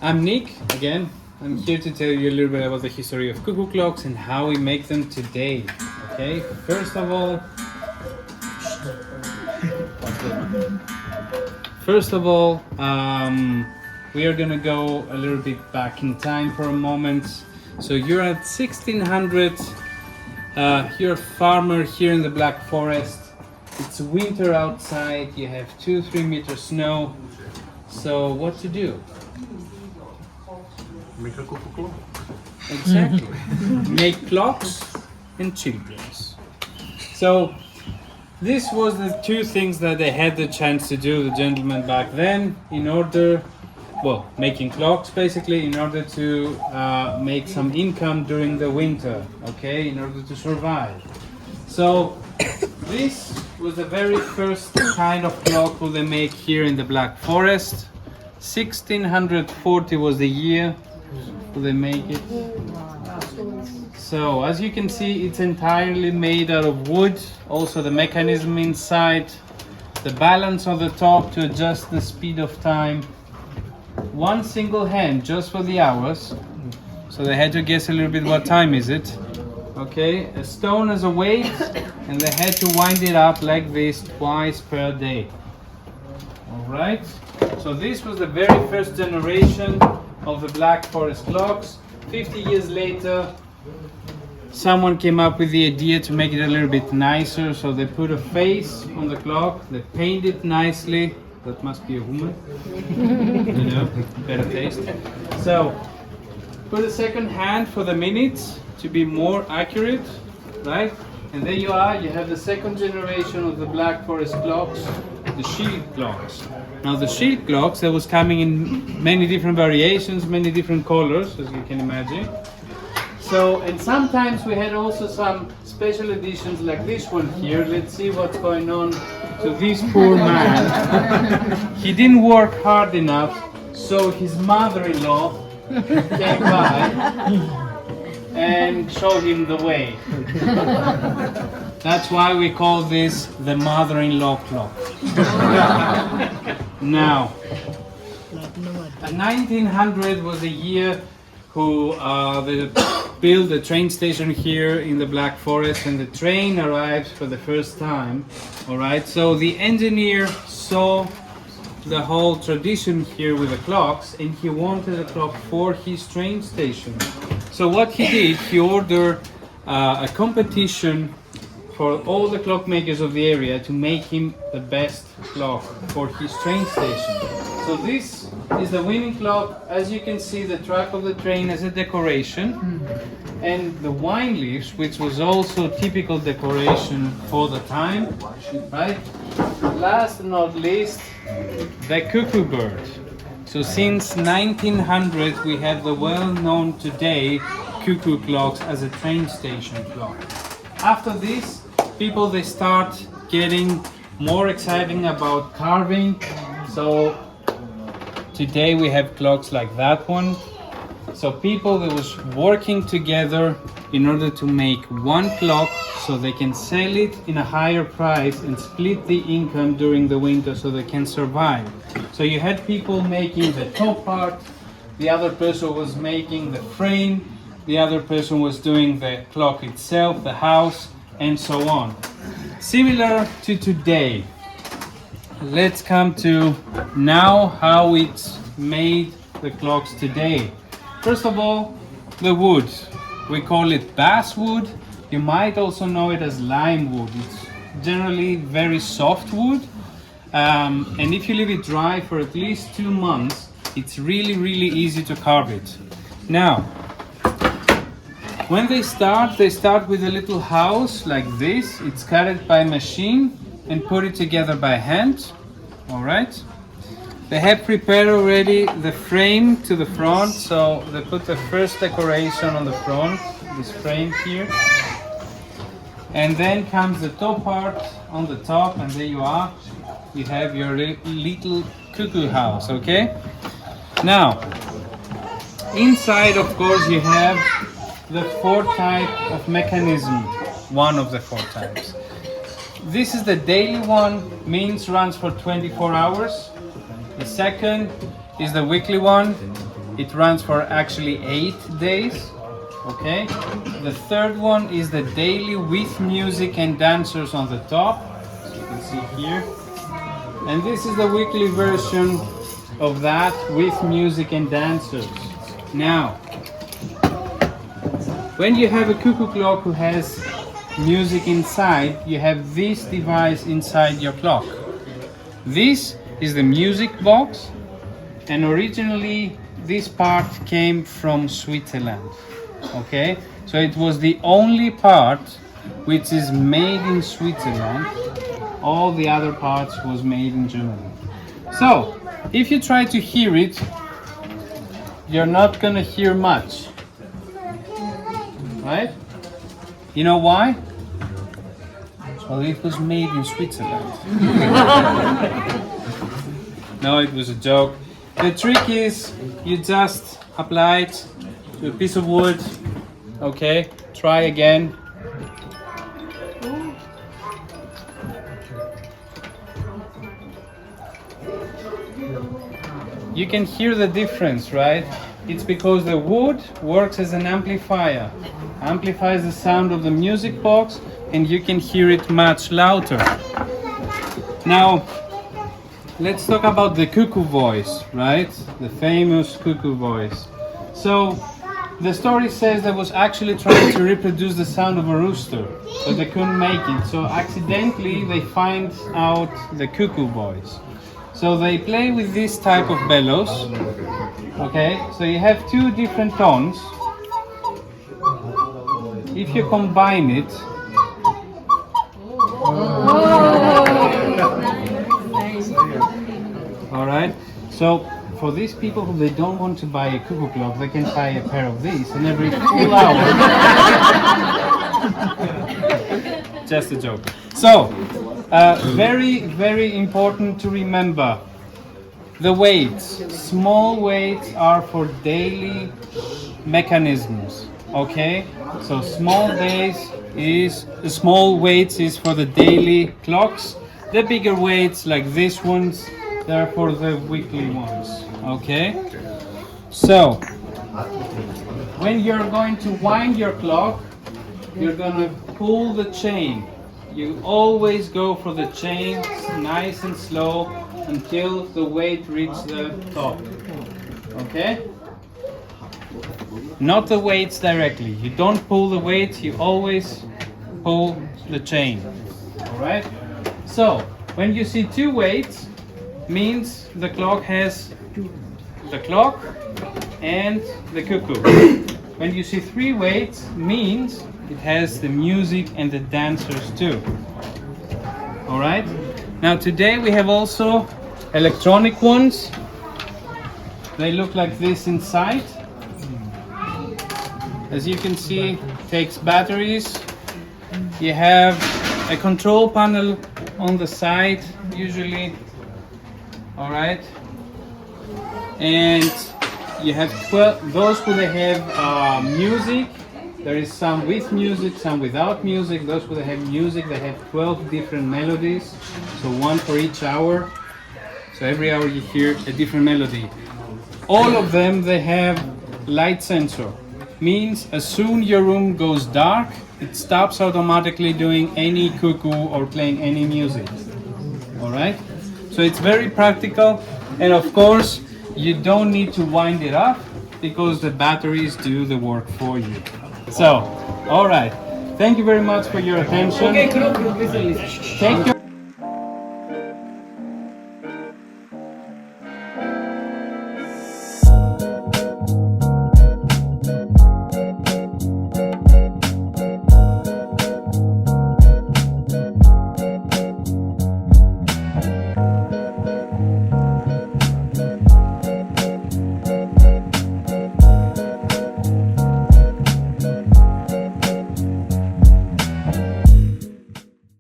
I'm Nick, again. I'm here to tell you a little bit about the history of cuckoo clocks and how we make them today. Okay, first of all, we are gonna go a little bit back in time for a moment. So you're at 1600, you're a farmer here in the Black Forest. It's winter outside, you have 2-3 meters snow. So what to do? Make a cuckoo clock. Exactly. Make clocks and children's. So this was the two things that they had the chance to do, the gentlemen back then, in order, well, making clocks basically, in order to make some income during the winter, okay, in order to survive. So this was the very first kind of clock that they make here in the Black Forest. 1640 was the year they make it. So as you can see, it's entirely made out of wood. Also the mechanism inside, the balance on the top to adjust the speed of time. One single hand just for the hours. So they had to guess a little bit what time is it. Okay, a stone as a weight, and they had to wind it up like this twice per day. Alright, so this was the very first generation of the Black Forest clocks. 50 years later, someone came up with the idea to make it a little bit nicer, so they put a face on the clock, they painted it nicely. That must be a woman, you know, better taste. So, put a second hand for the minutes to be more accurate, right? And there you are, you have the second generation of the Black Forest clocks, the shield clocks. Now the shield clocks, that was coming in many different variations, many different colors, as you can imagine. So, and sometimes we had also some special editions like this one here. Let's see what's going on to this poor man. He didn't work hard enough, so his mother-in-law came by and showed him the way. That's why we call this the mother-in-law clock. Now, 1900 was a year who they built a train station here in the Black Forest, and the train arrived for the first time. All right, so the engineer saw the whole tradition here with the clocks, and he wanted a clock for his train station. So what he did, he ordered a competition for all the clockmakers of the area to make him the best clock for his train station. So this is the winning clock. As you can see, the track of the train as a decoration, and the wine leaves, which was also typical decoration for the time, right? Last but not least, the cuckoo bird. So since 1900 we have the well-known today cuckoo clocks as a train station clock. After this, people they start getting more exciting about carving. So today we have clocks like that one. So people that was working together in order to make one clock so they can sell it in a higher price and split the income during the winter so they can survive. So you had people making the top part, the other person was making the frame, the other person was doing the clock itself, the house, and so on. Similar to today. Let's come to now how it's made the clocks today. First of all, the wood. We call it basswood. You might also know it as lime wood. It's generally very soft wood. And if you leave it dry for at least 2 months, it's really easy to carve it. Now, when they start with a little house like this. It's cut by machine and put it together by hand. All right. They have prepared already the frame to the front, so they put the first decoration on the front, this frame here. And then comes the top part on the top, and there you are. You have your little cuckoo house, okay? Now, inside, of course, you have the 4 type of mechanism, one of the 4 types. This is the daily one, means runs for 24 hours. The second is the weekly one, It runs for actually 8 days. Okay. The third one is the daily with music and dancers on the top, as you can see here. And this is the weekly version of that with music and dancers. Now, when you have a cuckoo clock who has music inside, you have this device inside your clock. This is the music box, and originally this part came from Switzerland. Okay, so it was the only part which is made in Switzerland. All the other parts was made in Germany. So if you try to hear it, you're not gonna hear much, right? You know why? Well, it was made in Switzerland. No, it was a joke. The trick is you just apply it to a piece of wood. Okay, try again. You can hear the difference, right? It's because the wood works as an amplifier, amplifies the sound of the music box, and you can hear it much louder. Now, let's talk about the cuckoo voice, right? The famous cuckoo voice. So, the story says they was actually trying to reproduce the sound of a rooster, but they couldn't make it. So accidentally they find out the cuckoo voice. So they play with this type of bellows. Okay, so you have 2 different tones. If you combine it, all right. So for these people who they don't want to buy a cuckoo clock, they can buy a pair of these, and every 2 hours. Just a joke. So, very, very important to remember. The weights. Small weights are for daily mechanisms. Okay? So small weights is for the daily clocks. The bigger weights, like these ones, they're for the weekly ones. Okay? So, when you're going to wind your clock, you're gonna pull the chain. You always go for the chain, nice and slow, until the weight reaches the top. Okay? Not the weights directly. You don't pull the weights, you always pull the chain. Alright? So, when you see 2 weights, means the clock has the clock and the cuckoo. When you see 3 weights, means it has the music and the dancers too. Alright? Now today we have also electronic ones. They look like this inside. As you can see, takes batteries. You have a control panel on the side usually. Alright? And you have 12, those who they have music. There is some with music, some without music. Those who they have music, they have 12 different melodies. So 1 for each hour. So every hour you hear a different melody. All of them, they have light sensor. Means as soon your room goes dark, it stops automatically doing any cuckoo or playing any music. Alright? So it's very practical, and of course you don't need to wind it up because the batteries do the work for you. So, alright. Thank you very much for your attention. Take care.